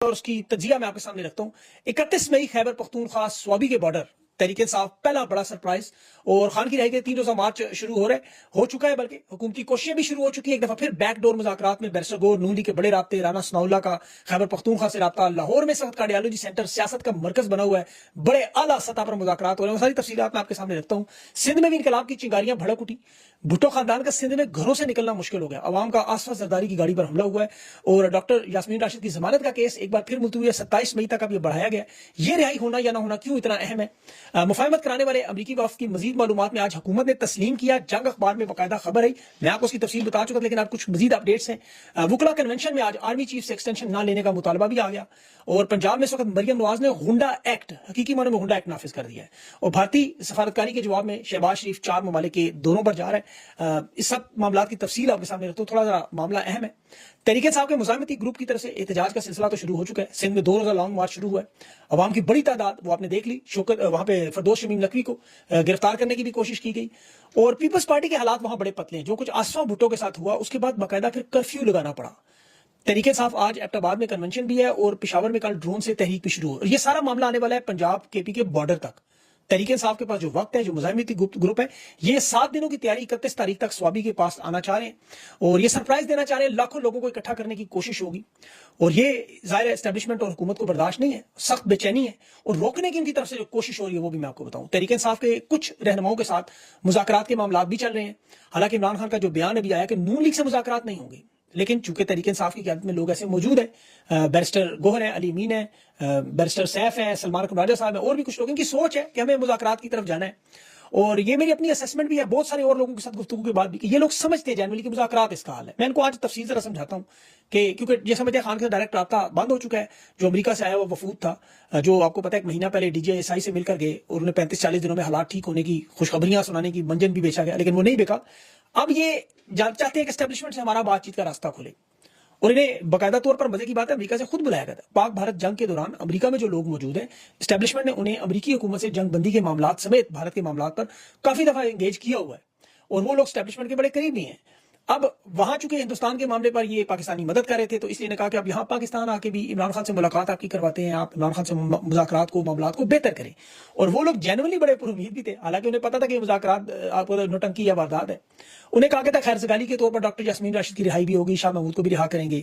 اور اس کی تجزیہ میں آپ کے سامنے رکھتا ہوں۔ 31 مئی خیبر پختونخوا سوابی کے بارڈر تحریک انصاف پہلا بڑا سرپرائز، اور خان کی رہائی کے 3 روزہ مارچ شروع ہو چکا ہے، بلکہ حکومتی کوششیں بھی شروع ہو چکی ہیں۔ ایک دفعہ پھر بیک ڈور مذاکرات میں بیرسٹر گور، نون لیگ کے بڑے رابطے، رانا ثناء اللہ کا خیبر پختونخوا سے رابطہ، لاہور میں اس وقت کارڈیالوجی سینٹر سیاست کا مرکز بنا ہوا ہے، بڑے اعلیٰ سطح پر مذاکرات ہو رہے ہیں۔ وہ ساری تفصیلات میں آپ کے سامنے رکھتا ہوں۔ سندھ میں بھی انقلاب کی چنگاریاں بھڑک اٹھی، بھٹو خاندان کا سندھ میں گھروں سے نکلنا مشکل ہو گیا، عوام کا آصف زرداری کی گاڑی پر حملہ ہوا ہے، اور ڈاکٹر یاسمین راشد کی ضمانت کا کیس ایک بار پھر ملتوی ہے، 27 مئی تک اب یہ بڑھایا گیا۔ یہ رہائی ہونا یا نہ ہونا کیوں اتنا اہم ہے؟ مفاہمت کرانے والے امریکی وفد کی مزید معلومات میں آج حکومت نے تسلیم کیا، جنگ اخبار میں باقاعدہ خبر ہے، میں آپ کو اس کی تفصیل بتا چکا، لیکن اب کچھ مزید اپڈیٹس ہیں۔ وکلا کنونشن میں آج آرمی چیف سے ایکسٹینشن نہ لینے کا مطالبہ بھی آ گیا، اور پنجاب میں اس وقت مریم نواز نے غنڈہ ایکٹ، حقیقی معنی میں غنڈہ ایکٹ نافذ کر دیا ہے، اور بھارتی سفارتکاری کے جواب میں شہباز شریف 4 ممالک کے دوروں پر جا رہا ہے۔ اس سب معاملات کی تفصیل آپ کے سامنے رکھتا ہوں، تھوڑا ذرا معاملہ اہم ہے۔ تحریک انصاف کے مزاحمتی گروپ کی طرف سے احتجاج کا سلسلہ تو شروع ہو چکا ہے، سندھ میں 2 روزہ لانگ مارچ شروع ہوا ہے، عوام کی بڑی تعداد وہ آپ نے دیکھ لی، شوکت وہاں پہ فردوس شمیم نقوی کو گرفتار کرنے کی بھی کوشش کی گئی، اور پیپلز پارٹی کے حالات وہاں بڑے پتلے ہیں۔ جو کچھ آصفہ بھٹو کے ساتھ ہوا اس کے بعد باقاعدہ پھر کرفیو لگانا پڑا۔ تحریک انصاف آج ایبٹ آباد میں کنونشن بھی ہے، اور پشاور میں کل ڈرون سے تحریک بھی شروع ہو، اور یہ سارا معاملہ آنے والا ہے پنجاب کے پی کے بارڈر تک۔ تحریک انصاف کے پاس جو وقت ہے، جو مزاحمتی گروپ ہے، یہ 7 دنوں کی تیاری 31 تاریخ تک سوابی کے پاس آنا چاہ رہے ہیں، اور یہ سرپرائز دینا چاہ رہے ہیں، لاکھوں لوگوں کو اکٹھا کرنے کی کوشش ہوگی، اور یہ ظاہر اسٹیبلشمنٹ اور حکومت کو برداشت نہیں ہے، سخت بے چینی ہے، اور روکنے کی ان کی طرف سے جو کوشش ہو رہی ہے وہ بھی میں آپ کو بتاؤں۔ تحریک انصاف کے کچھ رہنماؤں کے ساتھ مذاکرات کے معاملات بھی چل رہے ہیں، حالانکہ عمران خان کا جو بیان ابھی آیا کہ نون لیگ سے مذاکرات نہیں ہوں گے، لیکن چونکہ تحریک انصاف کی قیادت میں لوگ ایسے موجود ہیں، بیرسٹر گوہر ہیں، علی امین ہیں، بیرسٹر سیف ہیں، سلمان اکرم راجہ صاحب ہیں، اور بھی کچھ لوگ، ان کی سوچ ہے کہ ہمیں مذاکرات کی طرف جانا ہے، اور یہ میری اپنی اسیسمنٹ بھی ہے، بہت سارے اور لوگوں کے ساتھ گفتگو کے بعد بھی، کہ یہ لوگ سمجھتے ہیں جنرلی کہ مذاکرات اس کا حال ہے۔ میں ان کو آج تفصیل سے سمجھاتا ہوں کہ کیونکہ یہ سمجھتے ہیں خان کے ڈائریکٹ رابطہ بند ہو چکا ہے، جو امریکہ سے آیا وہ وفود تھا، جو آپ کو پتہ ہے 1 مہینہ پہلے ڈی جے ایس آئی سے مل کر گئے، اور انہیں 35-40 دنوں میں حالات ٹھیک ہونے کی خوشخبریاں سنانے کی منجن بھی بیچا گیا، لیکن وہ نہیں بکا۔ اب یہ چاہتے ہیں کہ اسٹیبلشمنٹ سے ہمارا بات چیت کا راستہ کھلے، اور انہیں باقاعدہ طور پر مزے کی بات ہے امریکہ سے خود بلایا گیا تھا۔ پاک بھارت جنگ کے دوران امریکہ میں جو لوگ موجود ہیں، اسٹیبلشمنٹ نے انہیں امریکی حکومت سے جنگ بندی کے معاملات سمیت بھارت کے معاملات پر کافی دفعہ انگیج کیا ہوا ہے، اور وہ لوگ اسٹیبلشمنٹ کے بڑے قریب بھی ہیں۔ اب وہاں چونکہ ہندوستان کے معاملے پر یہ پاکستانی مدد کر رہے تھے، تو اس لیے نے کہا کہ اب یہاں پاکستان آ کے بھی عمران خان سے ملاقات آپ کی کرواتے ہیں، آپ عمران خان سے مذاکرات کو، معاملات کو بہتر کریں، اور وہ لوگ جینولی بڑے پر امید بھی تھے، حالانکہ انہیں پتا تھا کہ یہ مذاکرات آپ کو نوٹنکی یا واردات ہے۔ انہیں کہا کہ تھا خیر سگالی کے طور پر ڈاکٹر یاسمین راشد کی رہائی بھی ہوگی، شاہ محمود کو بھی رہا کریں گے،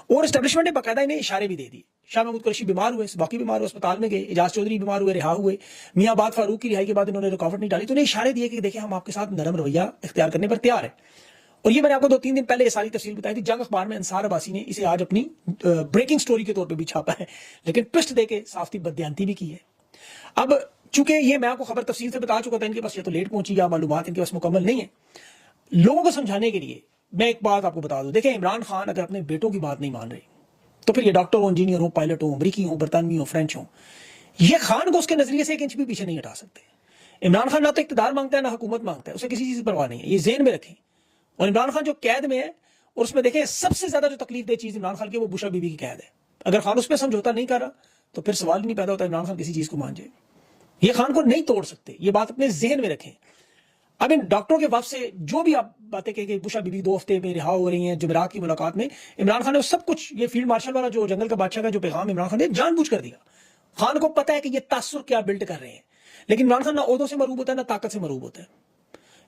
اور اسٹیبلشمنٹ نے باقاعدہ انہیں اشارے بھی دے دیے۔ شاہ محمود قریشی بیمار ہوئے، باقی بیمار ہوئے، اسپتال میں گئے، اعجاز چودھری بیمار ہوئے، رہا ہوئے، میاں آباد فاروق کی رہائی کے بعد انہوں نے رکاوٹ نہیں ڈالی، تو انہیں اشارے دیے کہ دیکھیں ہم آپ کے ساتھ نرم رویہ اختیار کرنے پر تیار ہیں۔ اور یہ میں نے آپ کو 2-3 دن پہلے یہ ساری تفصیل بتائی تھی، جنگ اخبار میں انصار عباسی نے اسے آج اپنی بریکنگ سٹوری کے طور پہ بھی چھاپا ہے، لیکن ٹوسٹ دے کے صافتی بددیانتی بھی کی ہے۔ اب چونکہ یہ میں آپ کو خبر تفصیل سے بتا چکا تھا، ان کے پاس یہ تو لیٹ پہنچی یا معلومات ان کے پاس مکمل نہیں ہے، لوگوں کو سمجھانے کے لیے میں ایک بات آپ کو بتا دوں۔ دیکھیں عمران خان اگر اپنے بیٹوں کی بات نہیں مان رہے، تو پھر یہ ڈاکٹر ہو، انجینئر ہو، پائلٹ ہو، امریکی ہو، برطانوی ہو، فرینچ ہو، یہ خان کو اس کے نظریے سے 1 انچ بھی پیچھے نہیں ہٹا سکتے۔ عمران خان نہ تو اقتدار مانگتا ہے، نہ حکومت مانگتا ہے، اسے کسی چیز کی پرواہ نہیں ہے، یہ ذہن میں رکھیں۔ اور عمران خان جو قید میں ہے، اور اس میں دیکھیں سب سے زیادہ جو تکلیف دہ چیز عمران خان کی وہ بشا بی بی کی قید ہے۔ اگر خان اس پہ سمجھوتا نہیں کر رہا تو پھر سوال ہی نہیں پیدا ہوتا عمران خان کسی چیز کو مان جائے۔ یہ خان کو نہیں توڑ سکتے، یہ بات اپنے ذہن میں رکھیں۔ اب ان ڈاکٹروں کے وفد سے جو بھی آپ باتیں کہیں کہ بشا بی بی 2 ہفتے میں رہا ہو رہی ہیں، جمعرات کی ملاقات میں عمران خان نے سب کچھ، یہ فیلڈ مارشل والا جو جنگل کا بادشاہ کا جو پیغام عمران خان نے جان بوجھ کر دیا۔ خان کو پتہ ہے کہ یہ تاثر کیا بلڈ کر رہے ہیں، لیکن عمران خان نہ عہدوں سے مروب ہوتا ہے، نہ طاقت سے مروب ہوتا ہے۔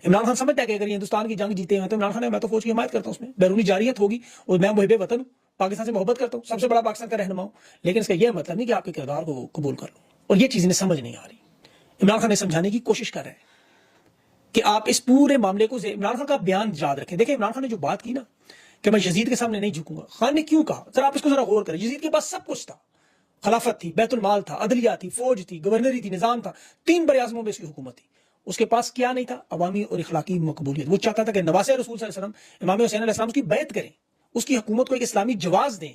عمران خان سمجھتا ہے کہ اگر یہ ہندوستان کی جنگ جیتے ہیں تو عمران خان میں تو فوج کی حمایت کرتا ہوں، اس میں بیرونی جارحیت ہوگی، اور میں محب وطن ہوں، پاکستان سے محبت کرتا ہوں، سب سے بڑا پاکستان کا رہنما ہوں، لیکن اس کا یہ مطلب نہیں کہ آپ کے کردار کو قبول کر لوں۔ اور یہ چیزیں سمجھ نہیں آ رہی۔ عمران خان نے سمجھانے کی کوشش کر رہے ہیں کہ آپ اس پورے معاملے کو، عمران خان کا بیان یاد رکھیں۔ دیکھیں عمران خان نے جو بات کی نا کہ میں یزید کے سامنے نہیں جھکوں گا، خان نے کیوں کہا ذرا آپ اس کو ذرا غور کریں۔ یزید کے پاس سب کچھ تھا، خلافت تھی، بیت المال تھا، عدلیہ تھی، فوج تھی، گورنری تھی، نظام تھا، 3 بر اعظموں میں اس کی حکومت تھی۔ اس کے پاس کیا نہیں تھا؟ عوامی اور اخلاقی مقبولیت۔ وہ چاہتا تھا کہ نواسہ رسول صلی اللہ علیہ وسلم، امام حسین علیہ السلام اس کی بیعت کریں، اس کی حکومت کو ایک اسلامی جواز دیں،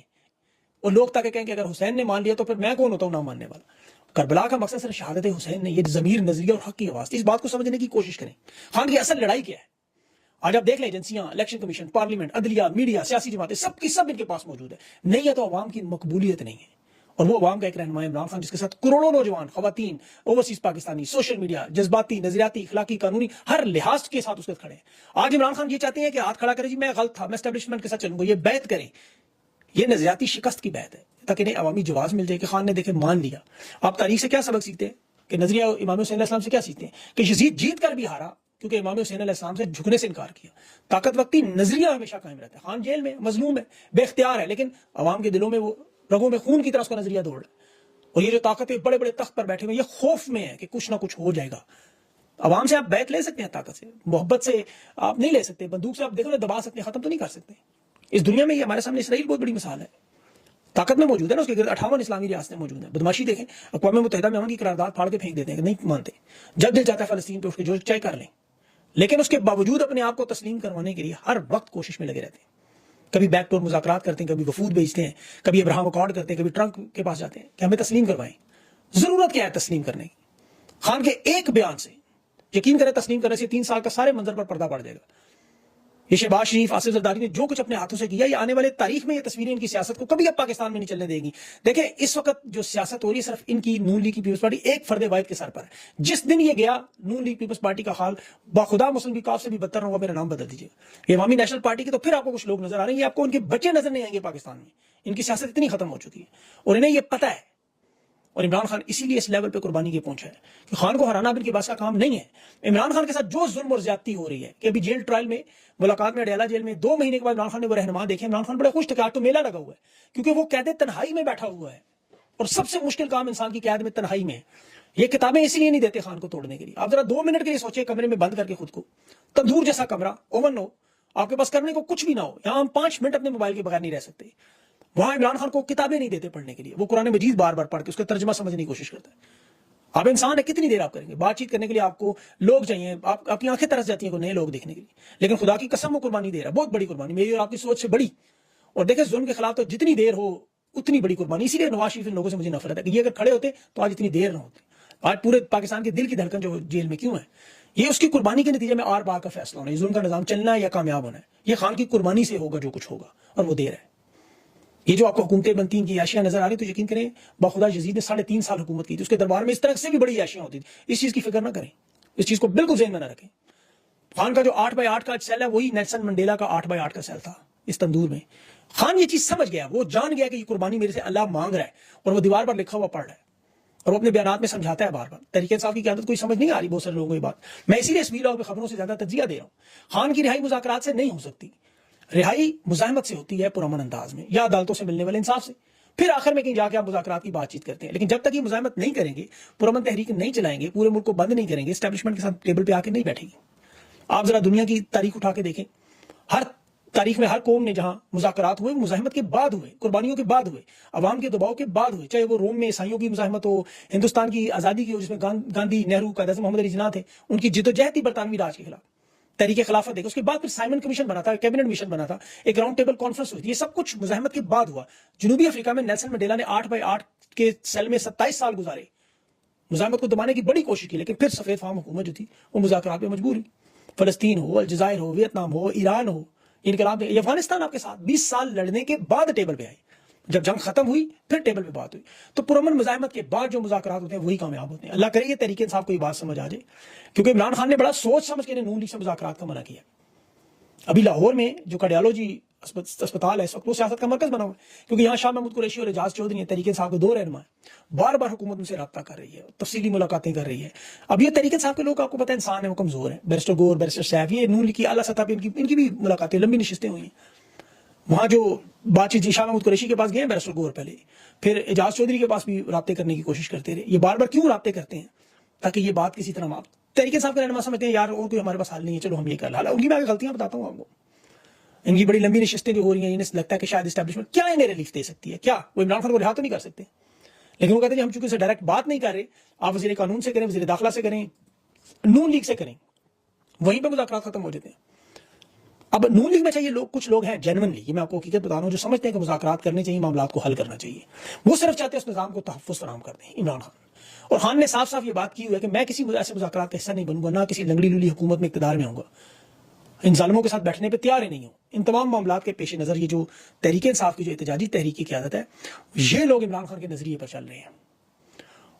اور لوگ تاکہ کہیں کہ اگر حسین نے مان لیا تو پھر میں کون ہوتا ہوں نہ ماننے والا۔ کربلا کا مقصد صرف شہادت حسین نہیں، یہ ضمیر، نظریہ اور حق کی آواز تھی۔ اس بات کو سمجھنے کی کوشش کریں، خان کی اصل لڑائی کیا ہے۔ آج آپ دیکھ لیں ایجنسیاں، الیکشن کمیشن، پارلیمنٹ، عدلیہ، میڈیا، سیاسی جماعتیں، سب کی سب ان کے پاس موجود ہے، نہیں ہے تو عوام کی مقبولیت نہیں ہے۔ اور وہ عوام کا ایک رہنما عمران خان، جس کے ساتھ کروڑوں نوجوان، خواتین، اوورسیز پاکستانی، سوشل میڈیا، جذباتی، نظریاتی، اخلاقی، قانونی، ہر لحاظ کے ساتھ اس کے ساتھ کھڑے ہیں۔ آج عمران خان یہ چاہتے ہیں کہ ہاتھ کھڑا کریں، جی میں غلط تھا، میں اسٹیبلشمنٹ کے ساتھ چلوں گا، یہ بیعت کریں۔ یہ نظریاتی شکست کی بحث ہے تاکہ انہیں عوامی جواز مل جائے کہ خان نے دیکھے مان لیا. آپ تاریخ سے کیا سبق سیکھتے ہیں کہ نظریہ امام حسین علیہ السلام سے کیا سیکھتے ہیں کہ یزید جیت کر بھی ہارا کیونکہ امام حسین علیہ السلام سے جھکنے سے انکار کیا. طاقت وقتی نظریہ ہمیشہ قائم رہتا ہے. خان جیل میں مظلوم ہے, بے اختیار ہے, لیکن عوام کے دلوں میں وہ رگوں میں خون کی طرح اس کا نظریہ دوڑ رہا ہے. اور یہ جو طاقتیں بڑے بڑے تخت پر بیٹھے ہوئے, یہ خوف میں ہے کہ کچھ نہ کچھ ہو جائے گا. عوام سے آپ بیعت لے سکتے ہیں, طاقت سے محبت سے آپ نہیں لے سکتے, بندوق سے آپ دیکھو نا دبا سکتے ہیں, ختم تو نہیں کر سکتے. اس دنیا میں یہ ہمارے سامنے اسرائیل بہت بڑی مثال ہے, طاقت میں موجود ہے نا, اس کے گرد 58 اسلامی ریاستیں موجود ہیں. بدماشی دیکھیں, اقوام متحدہ میں ان کی قرارداد پھاڑ کے پھینک دیتے ہیں کہ نہیں مانتے, جب دل چاہتا ہے فلسطین پہ اٹھ کے جو چاہے کر لیں, لیکن اس کے باوجود اپنے آپ کو تسلیم کروانے کے لیے ہر وقت کوشش میں لگے رہتے ہیں. کبھی بیک ڈور مذاکرات کرتے ہیں, کبھی وفود بھیجتے ہیں, کبھی ابراہم اکارڈ کرتے ہیں, کبھی ٹرمپ کے پاس جاتے ہیں کہ ہمیں تسلیم کروائیں. ضرورت کیا ہے تسلیم کرنے کی؟ خان کے ایک بیان سے یقین کریں تسلیم کرنے سے 3 سال کا سارے منظر پر پردہ پڑ جائے گا. یہ شہباز شریف, آصف زرداری نے جو کچھ اپنے ہاتھوں سے کیا, یہ آنے والے تاریخ میں یہ تصویریں ان کی سیاست کو کبھی اب پاکستان میں نہیں چلنے دے گی. دیکھیں اس وقت جو سیاست ہو رہی ہے صرف ان کی نون لیگ کی پیپلز پارٹی ایک فرد واحد کے سر پر ہے. جس دن یہ گیا نون لیگ پیپلز پارٹی کا حال باخدا مسلم لیگ کاف سے بھی بدتر ہوگا, میرا نام بدل دیجیے. یہ عوامی نیشنل پارٹی کے تو پھر آپ کو کچھ لوگ نظر آ رہے ہیں, یہ آپ کو ان کے بچے نظر نہیں آئیں گے پاکستان میں. ان کی سیاست اتنی ختم ہو چکی ہے اور انہیں یہ پتہ ہے. اور عمران خان اسی لیے اس لیول پہ قربانی کے پہنچا ہے کہ خان کو ہرانا اب ان کے پاس کا کام نہیں ہے. عمران خان کے ساتھ جو ظلم اور زیادتی ہو رہی ہے کہ ابھی جیل ٹرائل میں ملاقات میں اڈیالہ جیل میں 2 مہینے کے بعد عمران خان نے وہ رہنما دیکھے. عمران خان بڑے خوش تھے کہ آج تو میلہ لگا ہوا ہے, کیونکہ وہ قید تنہائی میں بیٹھا ہوا ہے. اور سب سے مشکل کام انسان کی قید میں تنہائی میں ہے. یہ کتابیں اسی لیے نہیں دیتے خان کو توڑنے کے لیے. آپ ذرا 2 منٹ کے لیے سوچیں, کمرے میں بند کر کے خود کو, تندور جیسا کمرہ, اوون ہو, آپ کے پاس کرنے کو کچھ بھی نہ ہو, یہاں ہم 5 منٹ اپنے موبائل کے بغیر نہیں رہ سکتے. وہاں عمران خان کو کتابیں نہیں دیتے پڑھنے کے لیے, وہ قرآن مجید بار بار پڑھ کے اس کا ترجمہ سمجھنے کی کوشش کرتا ہے. آپ انسان ہے, کتنی دیر آپ کریں گے؟ بات چیت کرنے کے لیے آپ کو لوگ چاہیے, آپ کی آنکھیں ترس جاتی ہیں کو نئے لوگ دیکھنے کے لیے, لیکن خدا کی قسم وہ قربانی دے رہا ہے, بہت بڑی قربانی, میری اور آپ کی سوچ سے بڑی. اور دیکھیں ظلم کے خلاف تو جتنی دیر ہو اتنی بڑی قربانی. اسی لیے نواز شریف ان لوگوں سے مجھے نفرت ہے کہ یہ اگر کھڑے ہوتے تو آج اتنی دیر نہ ہوتی. آج پورے پاکستان کے دل کی دھڑکن جو جیل میں کیوں ہے, یہ اس کی قربانی کے نتیجے میں آر پار کا فیصلہ ہونا ہے. ظلم کا نظام چلنا ہے یا کامیاب ہونا ہے, یہ خان کی قربانی سے ہوگا جو کچھ ہوگا, اور وہ دیر ہے. یہ جو آپ کو حکومتیں بنتی ہیں کی عیاشیاں نظر آ رہی, تو یقین کریں باخدا یزید نے 3.5 سال حکومت کی تھی, اس کے دربار میں اس طرح سے بھی بڑی عیاشیاں ہوتی تھی. اس چیز کی فکر نہ کریں, اس چیز کو بالکل ذہن میں نہ رکھیں. خان کا جو 8x8 کا سیل ہے وہی نیلسن منڈیلا کا 8x8 کا سیل تھا اس تندور میں. خان یہ چیز سمجھ گیا, وہ جان گیا کہ یہ قربانی میرے سے اللہ مانگ رہا ہے, اور وہ دیوار پر لکھا ہوا پڑھ رہا ہے, اور وہ اپنے بیانات میں سمجھاتا ہے بار بار. تحریک انصاف کی قیادت کوئی سمجھ نہیں آ رہی بہت سارے لوگوں کو یہ بات. میں اسی لیے اس ویلاگ پہ خبروں سے زیادہ تجزیہ دے رہا ہوں. خان کی رہائی مذاکرات سے نہیں ہو سکتی, رہائی مزاحمت سے ہوتی ہے, پرامن انداز میں یا عدالتوں سے ملنے والے انصاف سے. پھر آخر میں کہیں جا کے آپ مذاکرات کی بات چیت کرتے ہیں, لیکن جب تک یہ مزاحمت نہیں کریں گے, پرامن تحریک نہیں چلائیں گے, پورے ملک کو بند نہیں کریں گے, اسٹیبلشمنٹ کے ساتھ ٹیبل پہ آ کے نہیں بیٹھے گی. آپ ذرا دنیا کی تاریخ اٹھا کے دیکھیں, ہر تاریخ میں ہر قوم نے جہاں مذاکرات ہوئے, مزاحمت کے بعد ہوئے, قربانیوں کے بعد ہوئے, عوام کے دباؤ کے بعد ہوئے. چاہے وہ روم میں عیسائیوں کی مزاحمت ہو, ہندوستان کی آزادی کی ہو جس میں گاندھی, نہرو, قائد اعظم محمد علی جناح تھے, ان کی جدوجہد تھی برطانوی راج کے خلاف, تحریک خلافت دیکھو. اس کے بعد پھر سائمن کمیشن بنا تھا, کیبنٹ مشن بنا تھا, ایک راؤنڈ ٹیبل کانفرنس ہوئی تھی. یہ سب کچھ مزاحمت کے بعد ہوا. جنوبی افریقہ میں نیلسن منڈیلا نے 8x8 کے سیل میں 27 سال گزارے, مزاحمت کو دبانے کی بڑی کوشش کی, لیکن پھر سفید فام حکومت جو تھی وہ مذاکرات پہ مجبور ہوئی. فلسطین ہو, الجزائر ہو, ویتنام ہو, ایران ہو, انقلاب, افغانستان آپ کے ساتھ 20 سال لڑنے کے بعد ٹیبل پہ آئی. جب جنگ ختم ہوئی پھر ٹیبل پہ بات ہوئی. تو پرامن مزاحمت کے بعد جو مذاکرات ہوتے ہیں وہی کامیاب ہوتے ہیں. اللہ کرے یہ تحریک انصاف کو یہ بات سمجھ آ جائے, کیونکہ عمران خان نے بڑا سوچ سمجھ کے نون لیگ سے مذاکرات کا منع کیا. ابھی لاہور میں جو کارڈیالوجی اسپتال ہے اس وقت وہ سیاست کا مرکز بنا ہوا ہے, کیونکہ یہاں شاہ محمود قریشی اور اعجاز چودھری ہیں, تحریک انصاف کے 2 رہنما ہیں. بار بار حکومت ان سے رابطہ کر رہی ہے, تفصیلی ملاقاتیں کر رہی ہے. اب یہ تحریک انصاف کے لوگ آپ کو پتہ ہے انسان ہے, وہ کمزور ہیں. بیرسٹر گور, بیرسٹر صاحب, یہ نون لیگ کی اعلیٰ سطح پہ ان کی بھی ملاقاتیں, لمبی نشستیں ہوئی ہیں. وہاں جو بات چیت شاہ محمود قریشی کے پاس گئے بیرسٹر گور پہلے, پھر اعجاز چودھری کے پاس بھی رابطے کرنے کی کوشش کرتے رہے. یہ بار بار کیوں رابطے کرتے ہیں؟ تاکہ یہ بات کسی طرح تحریک انصاف کے رہنما سمجھتے ہیں یار اور کوئی ہمارے پاس حل نہیں ہے, چلو ہم یہ کر لیں. ان کی میں غلطیاں بتاتا ہوں آپ کو. ان کی بڑی لمبی نشستیں جو ہو رہی ہیں, انہیں لگتا ہے کہ شاید اسٹیبلشمنٹ کیا انہیں ریلیف دے سکتی ہے, کیا وہ عمران خان کو رہا تو نہیں کر سکتے, لیکن وہ کہتے ہیں ہم چونکہ سے ڈائریکٹ بات نہیں کر رہے, آپ وزیر قانون سے کریں, وزیر داخلہ سے کریں, نون لیگ سے کریں, وہیں پہ مذاکرات ختم ہو جاتے ہیں. اب نون لیگ میں چاہیے لوگ, کچھ لوگ ہیں جینونلی, یہ میں آپ کو حقیقت بتا رہا ہوں, جو سمجھتے ہیں کہ مذاکرات کرنے چاہیے, معاملات کو حل کرنا چاہیے. وہ صرف چاہتے ہیں اس نظام کو تحفظ فراہم کر دیں عمران خان. اور خان نے صاف صاف یہ بات کی ہوئی ہے کہ میں کسی ایسے مذاکرات کا حصہ نہیں بنوں گا, نہ کسی لنگڑی لولی حکومت میں اقتدار میں ہوں گا, ان ظالموں کے ساتھ بیٹھنے پہ تیار ہی نہیں ہوں. ان تمام معاملات کے پیش نظر یہ جو تحریک انصاف کی جو احتجاجی تحریک کی قیادت ہے, یہ لوگ عمران خان کے نظریے پر چل رہے ہیں.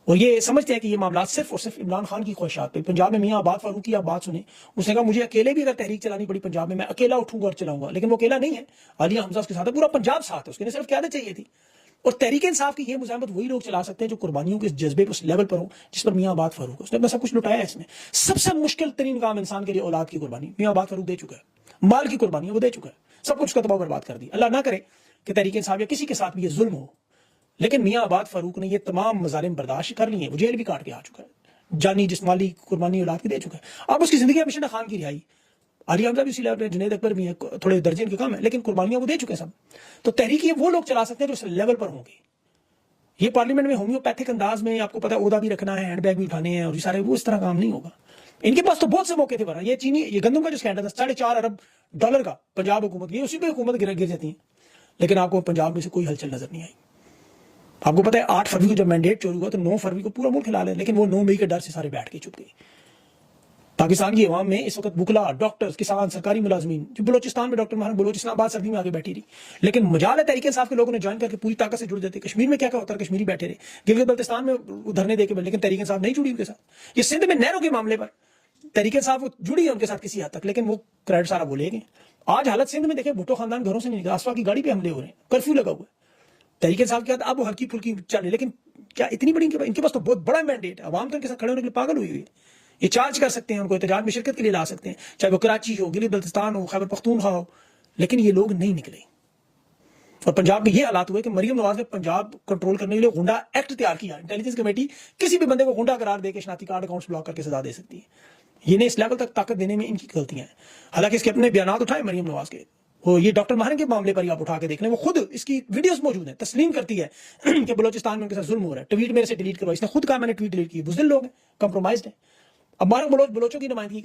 اور یہ سمجھتے ہیں کہ یہ معاملات صرف اور صرف عمران خان کی خواہشات پہ. پنجاب میں میاں عباد فاروق کی آپ بات سنیں, اس نے کہا مجھے اکیلے بھی اگر تحریک چلانی پڑی پنجاب میں اکیلا اٹھوں گا اور چلاؤں گا, لیکن وہ اکیلا نہیں ہے, عالیہ حمزہ اس کے ساتھ ہے, پورا پنجاب ساتھ ہے, اس کے لیے صرف قیادت چاہیے تھی. اور تحریک انصاف کی یہ مزاحمت وہی لوگ چلا سکتے ہیں جو قربانیوں کے جذبے پر اس لیول پر ہوں جس پر میاں عباد فاروق, اس نے اپنا سب کچھ لٹایا ہے. اس میں سب سے مشکل ترین کام انسان کے لیے اولاد کی قربانی میاں عباد فاروق دے چکا ہے, مال کی قربانی وہ دے چکا ہے, سب کچھ کا تباہ برباد کر دی. اللہ نہ کرے کہ تحریک انصاف یا کسی کے ساتھ بھی یہ ظلم ہو, لیکن میاں عباد فاروق نے یہ تمام مظالم برداشت کر لیے, وہ جیل بھی کاٹ کے آ چکا ہے, جانی جسمانی قربانی اولاد کی دے چکا ہے. اب اس کی زندگی میں مشن خان کی رہائی, عالیہ حمزہ بھی اسی لیول پہ, جنید اکبر بھی ہے, تھوڑے درجے ان کے کم ہے, لیکن قربانیاں وہ دے چکے ہیں سب. تو تحریک یہ وہ لوگ چلا سکتے ہیں جو اس لیول پر ہوں گے. یہ پارلیمنٹ میں ہومیوپیتھک انداز میں آپ کو پتا عہدہ بھی رکھنا ہے, ہینڈ بیگ بھی اٹھانے ہیں, اور یہ سارے, وہ اس طرح کام نہیں ہوگا. ان کے پاس تو بہت سے موقع تھے, ورنہ یہ چینی یہ گندم کا جو اسکینڈل تھا $4.5 ارب کا پنجاب حکومت کی, اسی پہ حکومت گر جاتی ہے, لیکن آپ کو پنجاب میں سے کوئی ہلچل نظر نہیں آئی. آپ کو پتا ہے 8 فروری کو جب مینڈیٹ چوری ہوا تو 9 فروری کو پورا ملک ہلا لے, لیکن وہ 9 مئی کے ڈر سے سارے بیٹھ کے چپ گئے. پاکستان کی عوام میں اس وقت بکلا, ڈاکٹرز, کسان, سرکاری ملازمین, جو بلوچستان میں ڈاکٹر مہارن بلوچ اسلام آباد سردی میں آگے بیٹھی رہی, لیکن مجال ہے تحریک انصاف کے لوگوں نے جوائن کر کے پوری طاقت سے جڑ جاتے. کشمیر میں کیا ہوتا ہے, کشمیری بیٹھے رہے, گلگت بلتستان میں دھرنے دے کے, لیکن تحریک انصاف نہیں جڑی ان کے ساتھ. یہ سندھ میں نہروں کے معاملے پر تحریک انصاف جڑی ہے ان کے ساتھ کسی حد تک, لیکن وہ کریڈٹ سارا بولے گے. آج حالت سندھ میں دیکھیں, بھٹو خاندان گھروں سے نہیں نکلا, اسوا کی گاڑی پہ حملے ہو رہے ہیں, کرفیو لگا ہوا ہے. تحریک انصاف کے بعد اب وہ ہلکی پھلکی چلے, لیکن کیا اتنی بڑی ان کے پاس تو بہت بڑا مینڈیٹ ہے, عوام تو ان کے ساتھ کھڑے ہونے کے لیے پاگل ہوئی ہوئی ہے. یہ چارج کر سکتے ہیں, ان کو احتجاج میں شرکت کے لیے لا سکتے ہیں, چاہے وہ کراچی ہو, گلگت بلتستان ہو, خیبر پختونخوا ہو, لیکن یہ لوگ نہیں نکلے. اور پنجاب میں یہ حالات ہوئے کہ مریم نواز نے پنجاب کنٹرول کرنے کے لیے غنڈہ ایکٹ تیار کیا. انٹیلیجنس کمیٹی کسی بھی بندے کو غنڈہ قرار دے کے شناختی کارڈ اکاؤنٹس بلاک کر کے سزا دے سکتی ہے. یہ نہیں, اس لیول تک طاقت دینے میں ان کی غلطیاں ہیں. حالانکہ اس کے اپنے بیانات اٹھائے مریم نواز کے, وہ یہ ڈاکٹر مہارن کے معاملے پر ہی آپ اٹھا کے دیکھ لیں, وہ خود اس کی ویڈیوز موجود ہیں, تسلیم کرتی ہے کہ بلوچستان میں ان کے ساتھ ظلم ہو رہا ہے. ٹویٹ میرے سے ڈیلیٹ کرو, اس نے خود کہا میں نے ٹویٹ ڈیلیٹ کی. بزدل لوگ ہیں, کمپرومائزڈ ہیں. اب مہارن بلوچوں کی نمائندگی